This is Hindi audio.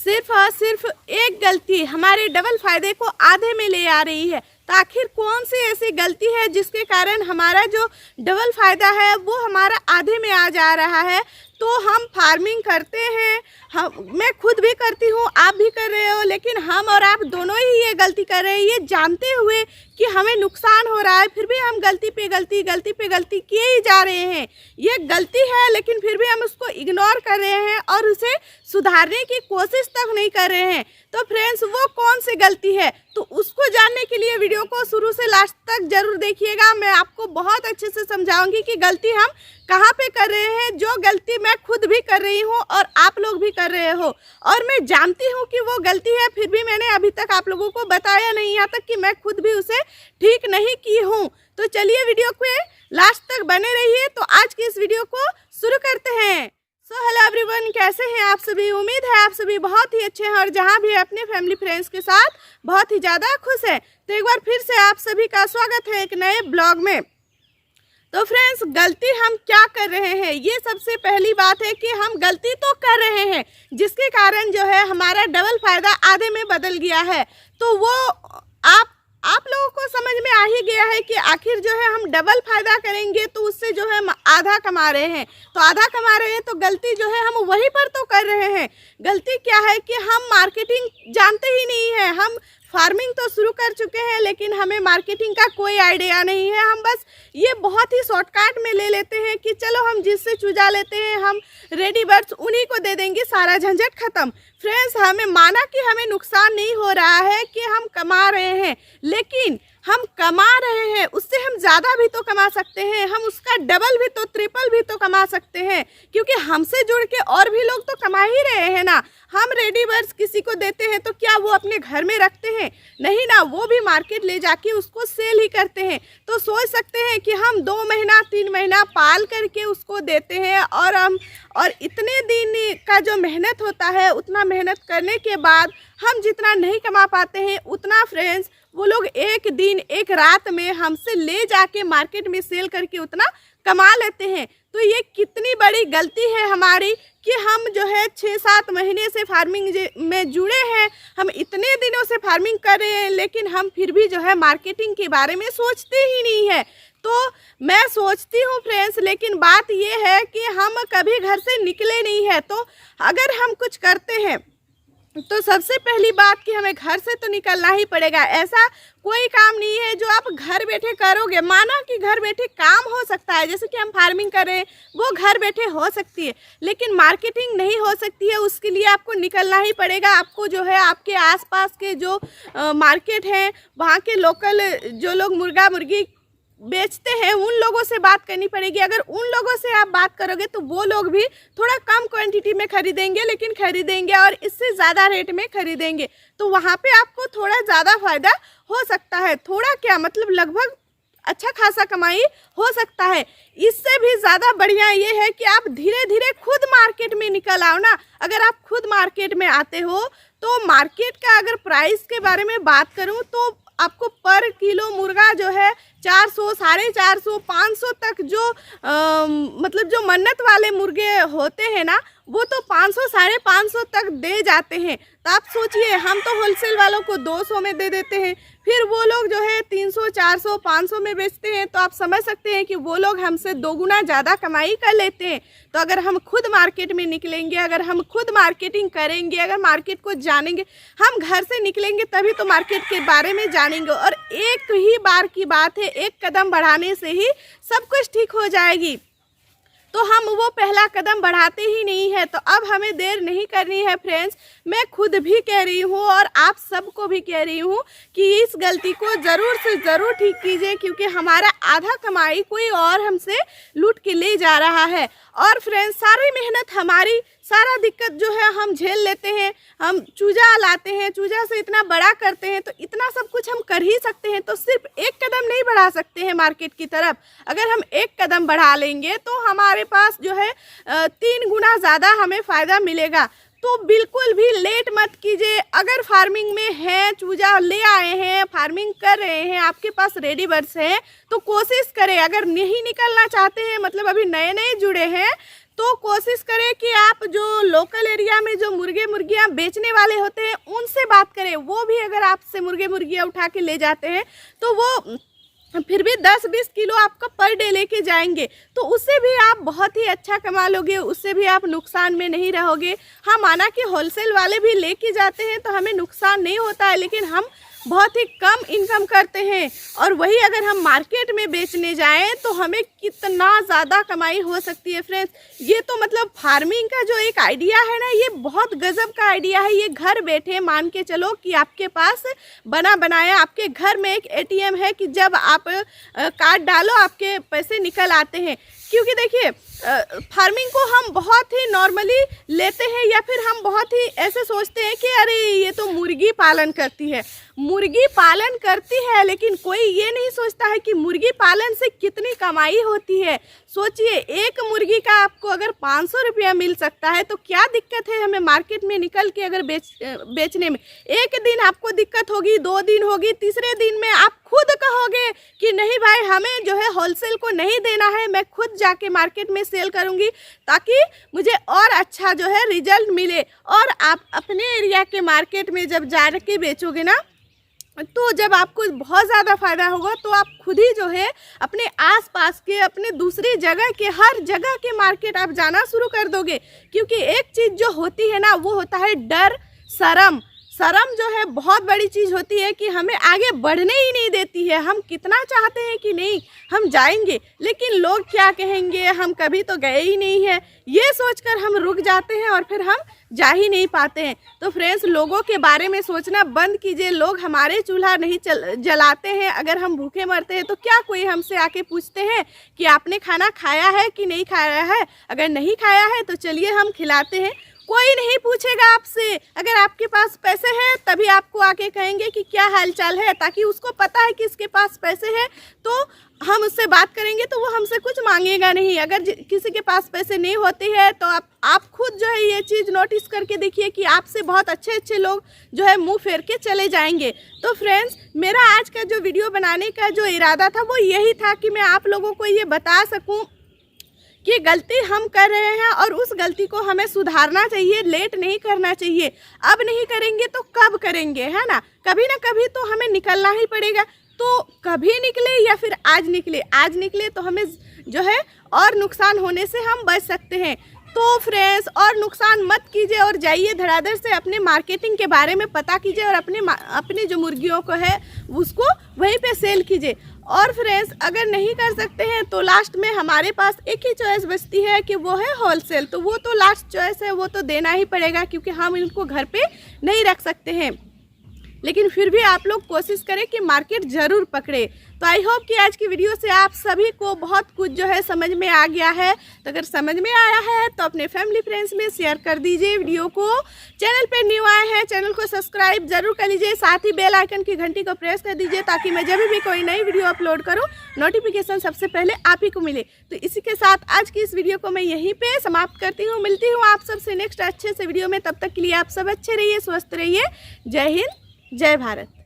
सिर्फ और सिर्फ एक गलती हमारे डबल फायदे को आधे में ले आ रही है। तो आखिर कौन सी ऐसी गलती है जिसके कारण हमारा जो डबल फायदा है वो हमारा आधे में आ जा रहा है। तो हम फार्मिंग करते हैं, मैं खुद भी करती हूँ, आप भी कर रहे हो, लेकिन हम और आप दोनों ही ये गलती कर रहे हैं, ये जानते हुए कि हमें नुकसान हो रहा है, फिर भी हम गलती पे गलती किए ही जा रहे हैं। ये गलती है लेकिन फिर भी हम उसको इग्नोर कर रहे हैं और उसे सुधारने की कोशिश तक नहीं कर रहे हैं। तो फ्रेंड्स, वो कौन सी गलती है, तो उसको जानने के लिए वीडियो को शुरू से लास्ट तक जरूर देखिएगा। मैं आपको बहुत अच्छे से समझाऊंगी कि गलती हम कहाँ पे कर रहे हैं, जो गलती मैं खुद भी कर रही हूँ और आप लोग भी कर रहे हो। और मैं जानती हूँ कि वो गलती है, फिर भी मैंने अभी तक आप लोगों को बताया नहीं, यहाँ तक कि मैं खुद भी उसे ठीक नहीं की हूँ। तो चलिए वीडियो को लास्ट तक बने रहिए। तो आज की इस वीडियो को शुरू करते हैं। हेलो एवरीवन, कैसे हैं आप सभी। उम्मीद है आप सभी बहुत ही अच्छे हैं और जहां भी अपने फैमिली फ्रेंड्स के साथ बहुत ही ज़्यादा खुश हैं। तो एक बार फिर से आप सभी का स्वागत है एक नए ब्लॉग में। तो फ्रेंड्स, गलती हम क्या कर रहे हैं, ये सबसे पहली बात है कि हम गलती तो कर रहे हैं जिसके कारण जो है हमारा डबल फायदा आधे में बदल गया है। तो वो आप लोगों को समझ में आ ही गया है कि आखिर जो है हम डबल फायदा करेंगे तो उससे जो है हम आधा कमा रहे हैं। तो आधा कमा रहे हैं तो गलती जो है हम वहीं पर तो कर रहे हैं। गलती क्या है कि हम मार्केटिंग जानते ही नहीं है। हम फार्मिंग तो शुरू कर चुके हैं लेकिन हमें मार्केटिंग का कोई आइडिया नहीं है। हम बस ये बहुत ही शॉर्टकट में ले लेते हैं कि चलो हम जिससे चूजा लेते हैं हम रेडी बर्ड्स उन्हीं को दे देंगे, सारा झंझट खत्म। फ्रेंड्स, हमें माना कि हमें नुकसान नहीं हो रहा है कि हम कमा रहे हैं, लेकिन हम कमा रहे हैं उससे हम ज़्यादा भी तो कमा सकते हैं, हम उसका डबल भी तो ट्रिपल भी तो कमा सकते हैं, क्योंकि हमसे जुड़ के और भी लोग तो कमा ही रहे हैं ना। हम रेडी बर्ड्स किसी को देते हैं तो क्या वो अपने घर में रखते हैं? नहीं ना, वो भी मार्केट ले जाके उसको सेल ही करते हैं। तो सोच सकते हैं कि हम 2 महीना 3 महीना पाल करके उसको देते हैं और इतने दिन का जो मेहनत होता है, उतना मेहनत करने के बाद हम जितना नहीं कमा पाते हैं उतना फ्रेंड्स वो लोग एक दिन एक रात में हमसे ले जाके मार्केट में सेल करके उतना कमा लेते हैं। तो ये कितनी बड़ी गलती है हमारी कि हम जो है 6-7 महीने से फार्मिंग में जुड़े हैं, हम इतने दिनों से फार्मिंग कर रहे हैं, लेकिन हम फिर भी जो है मार्केटिंग के बारे में सोचते ही नहीं है। तो मैं सोचती हूँ फ्रेंड्स, लेकिन बात ये है कि हम कभी घर से निकले नहीं है। तो अगर हम कुछ करते हैं तो सबसे पहली बात कि हमें घर से तो निकलना ही पड़ेगा। ऐसा कोई काम नहीं है जो आप घर बैठे करोगे। माना कि घर बैठे काम हो सकता है, जैसे कि हम फार्मिंग कर रहे हैं वो घर बैठे हो सकती है, लेकिन मार्केटिंग नहीं हो सकती है। उसके लिए आपको निकलना ही पड़ेगा। आपको जो है आपके आसपास के जो मार्केट हैं, वहाँ के लोकल जो लोग मुर्गा मुर्गी बेचते हैं उन लोगों से बात करनी पड़ेगी। अगर उन लोगों से आप बात करोगे तो वो लोग भी थोड़ा कम क्वांटिटी में खरीदेंगे, लेकिन खरीदेंगे और इससे ज़्यादा रेट में खरीदेंगे। तो वहाँ पे आपको थोड़ा ज़्यादा फायदा हो सकता है। थोड़ा क्या मतलब, लगभग अच्छा खासा कमाई हो सकता है। इससे भी ज़्यादा बढ़िया ये है कि आप धीरे धीरे खुद मार्केट में निकल आओ ना। अगर आप खुद मार्केट में आते हो तो मार्केट का अगर प्राइस के बारे में बात करूँ तो आपको पर किलो मुर्गा जो है 400, 450, 500 तक जो मतलब जो मन्नत वाले मुर्गे होते हैं ना, वो तो 500, 550 तक दे जाते हैं। तो आप सोचिए, हम तो होलसेल वालों को 200 में दे देते हैं, फिर वो लोग जो है 300, 400, 500 में बेचते हैं। तो आप समझ सकते हैं कि वो लोग हमसे 2 गुना ज़्यादा कमाई कर लेते हैं। तो अगर हम खुद मार्केट में निकलेंगे, अगर हम खुद मार्केटिंग करेंगे, अगर मार्केट को जानेंगे, हम घर से निकलेंगे तभी तो मार्केट के बारे में जानेंगे। और एक ही बार की बात है, एक कदम बढ़ाने से ही सब कुछ ठीक हो जाएगी। तो हम वो पहला कदम बढ़ाते ही नहीं है। तो अब हमें देर नहीं करनी है फ्रेंड्स। मैं खुद भी कह रही हूँ और आप सबको भी कह रही हूँ कि इस गलती को ज़रूर से ज़रूर ठीक कीजिए, क्योंकि हमारा आधा कमाई कोई और हमसे लूट के ले जा रहा है। और फ्रेंड्स, सारी मेहनत हमारी, सारा दिक्कत जो है हम झेल लेते हैं। हम चूजा लाते हैं, चूजा से इतना बड़ा करते हैं, तो इतना सब कुछ हम कर ही सकते हैं। तो सिर्फ एक कदम नहीं बढ़ा सकते हैं मार्केट की तरफ। अगर हम एक कदम बढ़ा लेंगे तो हमारे पास जो है 3 गुना ज़्यादा हमें फ़ायदा मिलेगा। तो बिल्कुल भी लेट मत कीजिए। अगर फार्मिंग में है, चूजा ले आए हैं, फार्मिंग कर रहे हैं, आपके पास रेडी बर्ड्स हैं, तो कोशिश करें। अगर नहीं निकलना चाहते हैं, मतलब अभी नए नए जुड़े हैं, तो कोशिश करें कि आप जो लोकल एरिया में जो मुर्गे मुर्गियां बेचने वाले होते हैं उनसे बात करें। वो भी अगर आपसे मुर्गे मुर्गियां उठा के ले जाते हैं तो वो फिर भी 10-20 किलो आपका पर डे लेके जाएंगे, तो उससे भी आप बहुत ही अच्छा कमा लोगे, उससे भी आप नुकसान में नहीं रहोगे। हाँ, माना कि होलसेल वाले भी लेके जाते हैं तो हमें नुकसान नहीं होता है, लेकिन हम बहुत ही कम इनकम करते हैं। और वही अगर हम मार्केट में बेचने जाएं तो हमें कितना ज़्यादा कमाई हो सकती है। फ्रेंड्स, ये तो मतलब फार्मिंग का जो एक आइडिया है ना, ये बहुत गजब का आइडिया है। ये घर बैठे मान के चलो कि आपके पास बना बनाया आपके घर में एक ATM है कि जब आप कार्ड डालो आपके पैसे निकल आते हैं। क्योंकि देखिए, फार्मिंग को हम बहुत ही नॉर्मली लेते हैं या फिर हम बहुत ही ऐसे सोचते हैं कि अरे ये तो मुर्गी पालन करती है, मुर्गी पालन करती है, लेकिन कोई ये नहीं सोचता है कि मुर्गी पालन से कितनी कमाई होती है। सोचिए, एक मुर्गी का आपको अगर 500 रुपया मिल सकता है तो क्या दिक्कत है हमें मार्केट में निकल के अगर बेचने में। एक दिन आपको दिक्कत होगी, 2 दिन होगी, तीसरे दिन में आप खुद कहोगे कि नहीं भाई, हमें जो है होलसेल को नहीं देना है, मैं खुद जाके मार्केट में सेल करूंगी ताकि मुझे और अच्छा जो है रिजल्ट मिले। और आप अपने एरिया के मार्केट में जब जा के बेचोगे ना, तो जब आपको बहुत ज़्यादा फ़ायदा होगा तो आप खुद ही जो है अपने आसपास के, अपने दूसरी जगह के, हर जगह के मार्केट आप जाना शुरू कर दोगे। क्योंकि एक चीज़ जो होती है ना, वो होता है डर, शर्म। शर्म जो है बहुत बड़ी चीज़ होती है कि हमें आगे बढ़ने ही नहीं देती है। हम कितना चाहते हैं कि नहीं हम जाएंगे, लेकिन लोग क्या कहेंगे, हम कभी तो गए ही नहीं है, ये सोचकर हम रुक जाते हैं और फिर हम जा ही नहीं पाते हैं। तो फ्रेंड्स, लोगों के बारे में सोचना बंद कीजिए। लोग हमारे चूल्हा नहीं जलाते हैं, अगर हम भूखे मरते हैं तो क्या कोई हमसे आके पूछते हैं कि आपने खाना खाया है कि नहीं खाया है? अगर नहीं खाया है तो चलिए हम खिलाते हैं। कोई नहीं पूछेगा आपसे। अगर आपके पास पैसे हैं तभी आपको आके कहेंगे कि क्या हालचाल है, ताकि उसको पता है कि इसके पास पैसे हैं तो हम उससे बात करेंगे तो वो हमसे कुछ मांगेगा नहीं। अगर किसी के पास पैसे नहीं होते हैं तो आप खुद जो है ये चीज़ नोटिस करके देखिए कि आपसे बहुत अच्छे अच्छे लोग जो है मुंह फेर के चले जाएंगे। तो फ्रेंड्स, मेरा आज का जो वीडियो बनाने का जो इरादा था वो यही था कि मैं आप लोगों को ये बता सकूं कि गलती हम कर रहे हैं और उस गलती को हमें सुधारना चाहिए, लेट नहीं करना चाहिए। अब नहीं करेंगे तो कब करेंगे, है ना? कभी ना कभी तो हमें निकलना ही पड़ेगा। तो कभी निकले या फिर आज निकले तो हमें जो है और नुकसान होने से हम बच सकते हैं। तो फ्रेंड्स, और नुकसान मत कीजिए और जाइए धड़ाधड़ से अपने मार्केटिंग के बारे में पता कीजिए और अपने जो मुर्गियों को है उसको वहीं पे सेल कीजिए। और फ्रेंड्स, अगर नहीं कर सकते हैं तो लास्ट में हमारे पास एक ही चॉइस बचती है कि वो है होलसेल। तो वो तो लास्ट चॉइस है, वो तो देना ही पड़ेगा क्योंकि हम इनको घर पे नहीं रख सकते हैं। लेकिन फिर भी आप लोग कोशिश करें कि मार्केट ज़रूर पकड़े। तो आई होप कि आज की वीडियो से आप सभी को बहुत कुछ जो है समझ में आ गया है। तो अगर समझ में आया है तो अपने फैमिली फ्रेंड्स में शेयर कर दीजिए वीडियो को। चैनल पे न्यू आए हैं, चैनल को सब्सक्राइब जरूर कर लीजिए, साथ ही बेल आइकन की घंटी को प्रेस कर दीजिए ताकि मैं जब भी कोई नई वीडियो अपलोड करूँ नोटिफिकेशन सबसे पहले आप ही को मिले। तो इसी के साथ आज की इस वीडियो को मैं यहीं पर समाप्त करती हूँ। मिलती हूँ आप सबसे नेक्स्ट अच्छे से वीडियो में। तब तक के लिए आप सब अच्छे रहिए, स्वस्थ रहिए। जय हिंद, जय भारत।